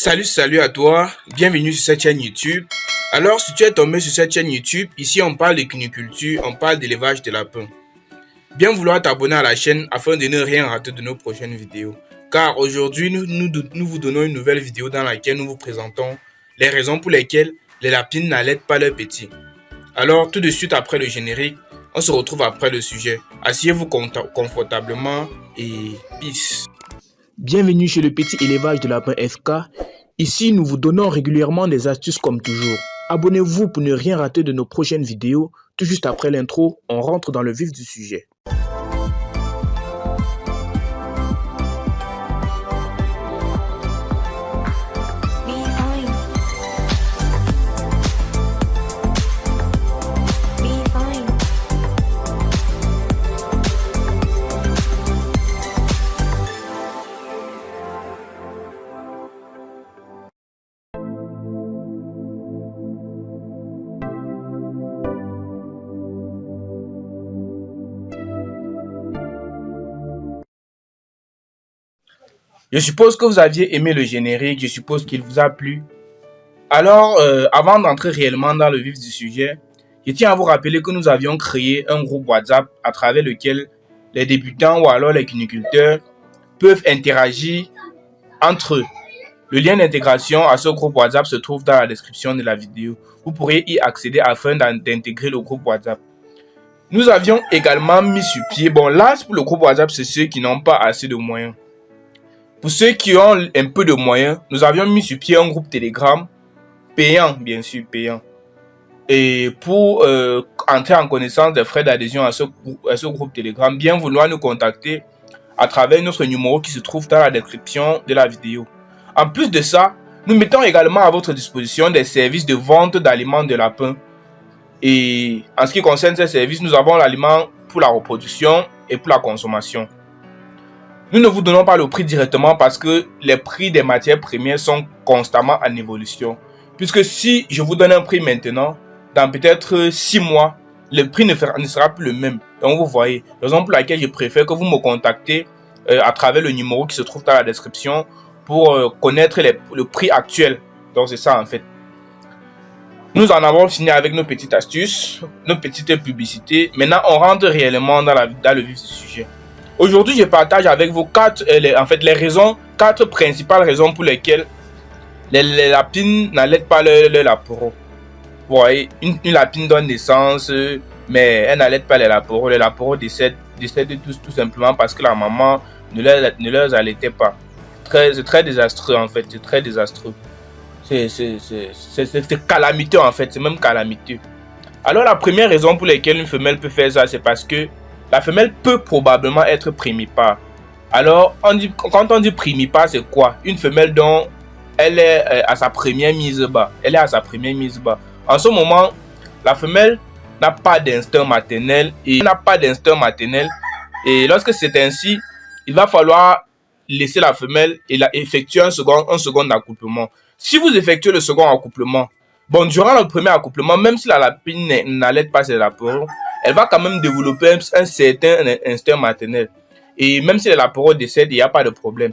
Salut à toi, bienvenue sur cette chaîne YouTube. Alors, si tu es tombé sur cette chaîne YouTube, ici on parle de cuniculture, on parle d'élevage de lapins. Bien vouloir t'abonner à la chaîne afin de ne rien rater de nos prochaines vidéos. Car aujourd'hui, nous vous donnons une nouvelle vidéo dans laquelle nous vous présentons les raisons pour lesquelles les lapines n'allaitent pas leurs petits. Alors, tout de suite après le générique, on se retrouve après le sujet. Asseyez-vous confortablement et peace. Bienvenue chez le petit élevage de lapins FK. Ici, nous vous donnons régulièrement des astuces comme toujours. Abonnez-vous pour ne rien rater de nos prochaines vidéos. Tout juste après l'intro, on rentre dans le vif du sujet. Je suppose que vous aviez aimé le générique, je suppose qu'il vous a plu. Alors, avant d'entrer réellement dans le vif du sujet, je tiens à vous rappeler que nous avions créé un groupe WhatsApp à travers lequel les débutants ou alors les cuniculteurs peuvent interagir entre eux. Le lien d'intégration à ce groupe WhatsApp se trouve dans la description de la vidéo. Vous pourrez y accéder afin d'intégrer le groupe WhatsApp. Nous avions également mis sur pied, bon là pour le groupe WhatsApp, c'est ceux qui n'ont pas assez de moyens. Pour ceux qui ont un peu de moyens, nous avions mis sur pied un groupe Telegram, payant, bien sûr, payant. Et pour entrer en connaissance des frais d'adhésion à ce groupe Telegram, bien vouloir nous contacter à travers notre numéro qui se trouve dans la description de la vidéo. En plus de ça, nous mettons également à votre disposition des services de vente d'aliments de lapins. Et en ce qui concerne ces services, nous avons l'aliment pour la reproduction et pour la consommation. Nous ne vous donnons pas le prix directement parce que les prix des matières premières sont constamment en évolution. Puisque si je vous donne un prix maintenant, dans peut-être 6 mois, le prix ne sera plus le même. Donc vous voyez, raison pour laquelle je préfère que vous me contactez à travers le numéro qui se trouve dans la description pour connaître le prix actuel. Donc c'est ça en fait. Nous en avons fini avec nos petites astuces, nos petites publicités. Maintenant, on rentre réellement dans le vif du sujet. Aujourd'hui, je partage avec vous quatre principales raisons pour lesquelles les lapines n'allaitent pas leur lapereau. Vous voyez, une lapine donne naissance, mais elle n'allaite pas les lapereaux. Les lapereaux décèdent tout simplement parce que la maman ne leur allaitait pas. C'est très désastreux en fait, c'est très désastreux. C'est calamiteux en fait, c'est même calamiteux. Alors la première raison pour laquelle une femelle peut faire ça, c'est parce que la femelle peut probablement être primipare. Alors, quand on dit primipare, c'est quoi? Une femelle dont elle est à sa première mise bas. Elle est à sa première mise bas. En ce moment, la femelle n'a pas d'instinct maternel. Et lorsque c'est ainsi, il va falloir laisser la femelle et effectuer un second accouplement. Si vous effectuez le second accouplement, bon, durant le premier accouplement, même si la lapine n'allaite pas ses lapereaux, elle va quand même développer un certain instinct maternel. Et même si les lapereaux décèdent, il n'y a pas de problème.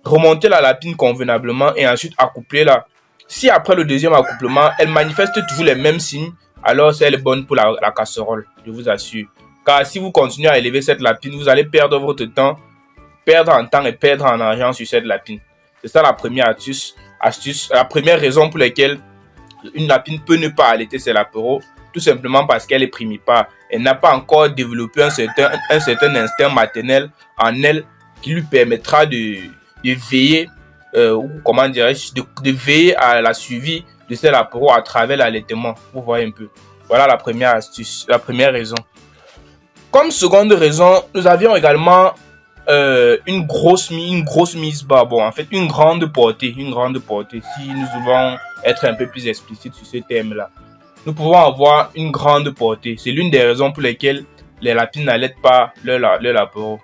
Remontez la lapine convenablement et ensuite accouplez-la. Si après le deuxième accouplement, elle manifeste toujours les mêmes signes, alors elle est bonne pour la casserole, je vous assure. Car si vous continuez à élever cette lapine, vous allez perdre votre temps, perdre en temps et perdre en argent sur cette lapine. C'est ça la première astuce, la première raison pour laquelle une lapine peut ne pas allaiter ses lapereaux. Tout simplement parce qu'elle est primipare. Elle n'a pas encore développé un certain instinct maternel en elle qui lui permettra de veiller, de veiller à la suivi de ses lapereaux à travers l'allaitement. Vous voyez un peu. Voilà la première astuce, la première raison. Comme seconde raison, nous avions également une grosse mise bas. Bon, en fait, une grande portée. Si nous devons être un peu plus explicites sur ce thème-là. Nous pouvons avoir une grande portée. C'est l'une des raisons pour lesquelles les lapines n'allaitent pas leur lapereau.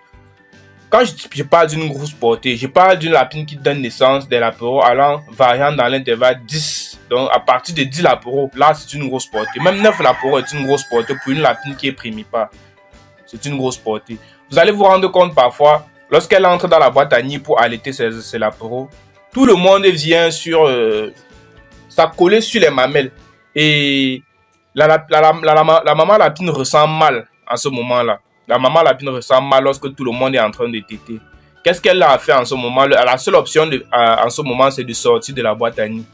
Quand je parle d'une grosse portée, je parle d'une lapine qui donne naissance des lapereaux variant dans l'intervalle 10. Donc à partir de 10 lapereaux, là c'est une grosse portée. Même 9 lapereaux est une grosse portée pour une lapine qui est primipare. C'est une grosse portée. Vous allez vous rendre compte parfois, lorsqu'elle entre dans la boîte à nid pour allaiter ses lapereaux, Tout le monde vient s'accoler sur les mamelles. Et la maman lapine ressent mal en ce moment-là. La maman lapine ressent mal lorsque tout le monde est en train de téter. Qu'est-ce qu'elle a fait en ce moment? La seule option en ce moment, c'est de sortir de la boîte à nid.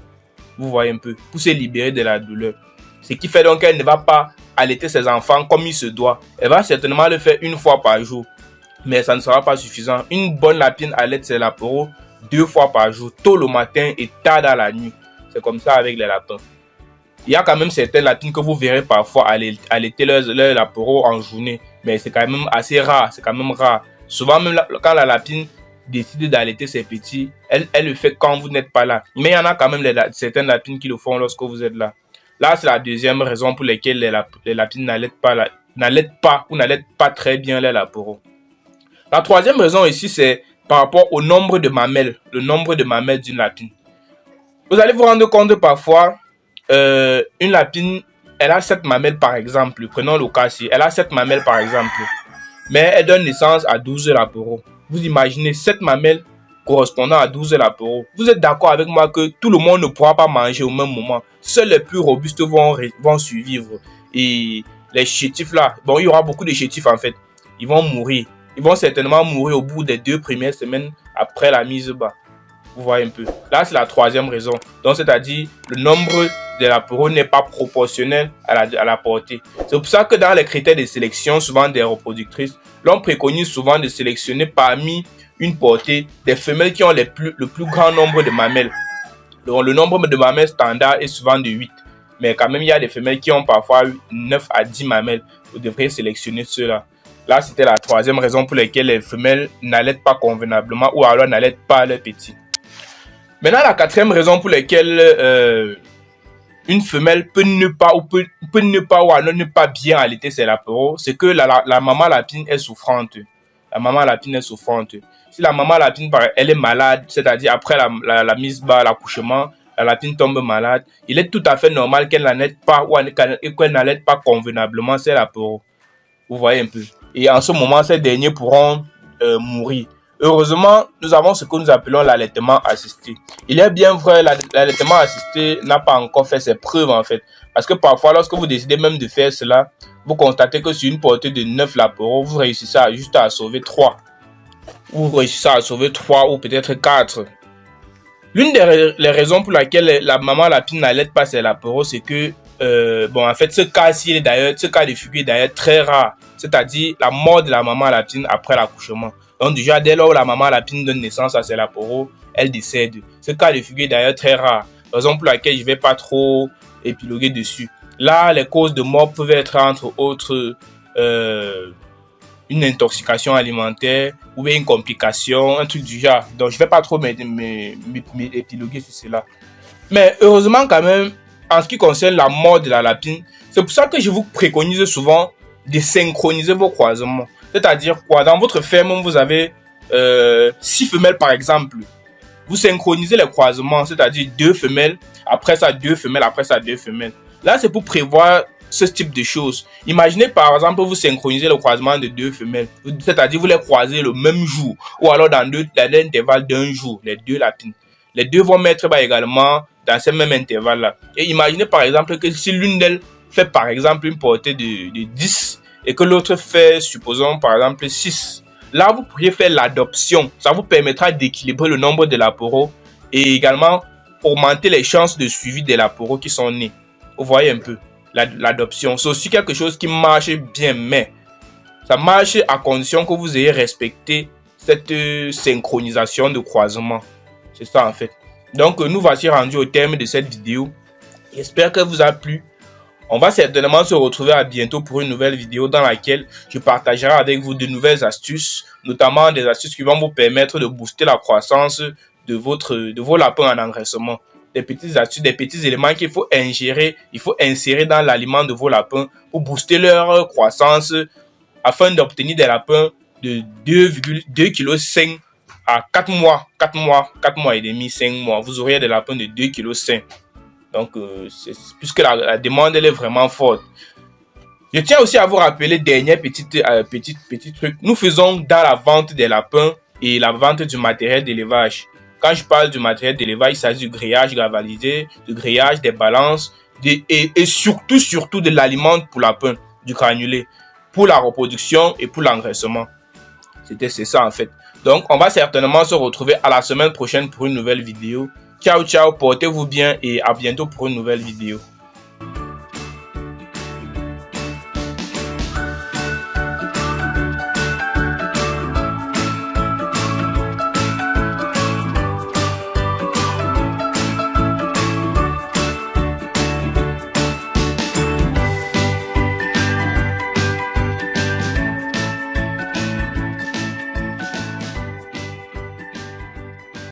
Vous voyez un peu, pour se libérer de la douleur. Ce qui fait donc qu'elle ne va pas allaiter ses enfants comme il se doit. Elle va certainement le faire une fois par jour. Mais ça ne sera pas suffisant. Une bonne lapine allaite ses lapins 2 fois par jour, tôt le matin et tard dans la nuit. C'est comme ça avec les lapins. Il y a quand même certaines lapines que vous verrez parfois allaiter leurs lapins en journée. Mais c'est quand même assez rare. C'est quand même rare. Souvent, même quand la lapine décide d'allaiter ses petits, elle le fait quand vous n'êtes pas là. Mais il y en a quand même certaines lapines qui le font lorsque vous êtes là. Là, c'est la deuxième raison pour laquelle les lapines n'allaitent pas ou n'allaitent pas très bien les lapins. La troisième raison ici, c'est par rapport au nombre de mamelles, le nombre de mamelles d'une lapine. Vous allez vous rendre compte parfois, une lapine, elle a 7 mamelles par exemple. Prenons le cas ici, elle a 7 mamelles par exemple. Mais elle donne naissance à 12 lapins. Vous imaginez 7 mamelles correspondant à 12 lapins. Vous êtes d'accord avec moi que tout le monde ne pourra pas manger au même moment. Seuls les plus robustes vont survivre. Et les chétifs là, bon, il y aura beaucoup de chétifs en fait. Ils vont mourir. Ils vont certainement mourir au bout des 2 premières semaines après la mise bas. Vous voyez un peu. Là, c'est la troisième raison. Donc, c'est-à-dire, le nombre de lapins n'est pas proportionnel à la portée. C'est pour ça que dans les critères de sélection, souvent des reproductrices, l'on préconise souvent de sélectionner parmi une portée des femelles qui ont le plus grand nombre de mamelles. Donc, le nombre de mamelles standard est souvent de 8. Mais quand même, il y a des femelles qui ont parfois 9 à 10 mamelles. Vous devrez sélectionner ceux-là. Là, c'était la troisième raison pour laquelle les femelles n'allaitent pas convenablement ou alors n'allaitent pas leurs petits. Maintenant, la quatrième raison pour laquelle une femelle peut ne pas bien allaiter ses lapins, c'est que la maman lapine est souffrante. La maman lapine est souffrante. Si la maman lapine, elle est malade, c'est-à-dire après la mise bas, l'accouchement, la lapine tombe malade, il est tout à fait normal qu'elle n'allaite pas ou qu'elle n'allaite pas convenablement ses lapins. Vous voyez un peu. Et en ce moment, ces derniers pourront mourir. Heureusement, nous avons ce que nous appelons l'allaitement assisté. Il est bien vrai, l'allaitement assisté n'a pas encore fait ses preuves en fait. Parce que parfois, lorsque vous décidez même de faire cela, vous constatez que sur une portée de 9 lapins, vous réussissez juste à sauver 3. Vous réussissez à sauver 3 ou peut-être 4. L'une des raisons pour laquelle la maman lapine n'allaite pas ses lapins, c'est que en fait, ce cas de figure est d'ailleurs très rare. C'est-à-dire la mort de la maman lapine après l'accouchement. Donc déjà, dès lors où la maman lapine donne naissance à ses lapins, elle décède. Ce cas de figure est d'ailleurs très rare. Raison pour laquelle je ne vais pas trop épiloguer dessus. Là, les causes de mort peuvent être entre autres une intoxication alimentaire ou bien une complication, un truc du genre. Donc je ne vais pas trop m'épiloguer sur cela. Mais heureusement quand même, en ce qui concerne la mort de la lapine, c'est pour ça que je vous préconise souvent de synchroniser vos croisements. C'est-à-dire quoi? Dans votre ferme, vous avez 6 femelles par exemple. Vous synchronisez les croisements, c'est-à-dire 2 femelles, après ça 2 femelles, après ça 2 femelles. Là, c'est pour prévoir ce type de choses. Imaginez par exemple, vous synchronisez le croisement de 2 femelles, c'est-à-dire vous les croisez le même jour, ou alors dans l'intervalle d'un jour, les 2 lapines. Les 2 vont mettre également dans ce même intervalle-là. Et imaginez par exemple que si l'une d'elles fait par exemple une portée de 10 et que l'autre fait, supposons par exemple 6. Là, vous pourriez faire l'adoption. Ça vous permettra d'équilibrer le nombre de lapins et également augmenter les chances de suivi des lapins qui sont nés. Vous voyez un peu l'adoption. C'est aussi quelque chose qui marche bien, mais ça marche à condition que vous ayez respecté cette synchronisation de croisement. C'est ça en fait. Donc, nous voici rendus au terme de cette vidéo. J'espère qu'elle vous a plu. On va certainement se retrouver à bientôt pour une nouvelle vidéo dans laquelle je partagerai avec vous de nouvelles astuces, notamment des astuces qui vont vous permettre de booster la croissance de vos lapins en engraissement. Des petites astuces, des petits éléments qu'il faut ingérer, il faut insérer dans l'aliment de vos lapins pour booster leur croissance afin d'obtenir des lapins de 2,5 kg à 4 mois, 4 mois et demi, 5 mois. Vous aurez des lapins de 2,5 kg. Donc, puisque la demande elle est vraiment forte. Je tiens aussi à vous rappeler, dernier petit truc. Nous faisons dans la vente des lapins et la vente du matériel d'élevage. Quand je parle du matériel d'élevage, il s'agit du grillage galvanisé, du grillage, des balances, et surtout de l'aliment pour lapin, du granulé, pour la reproduction et pour l'engraissement. C'est ça en fait. Donc, on va certainement se retrouver à la semaine prochaine pour une nouvelle vidéo. Ciao, ciao, portez-vous bien et à bientôt pour une nouvelle vidéo.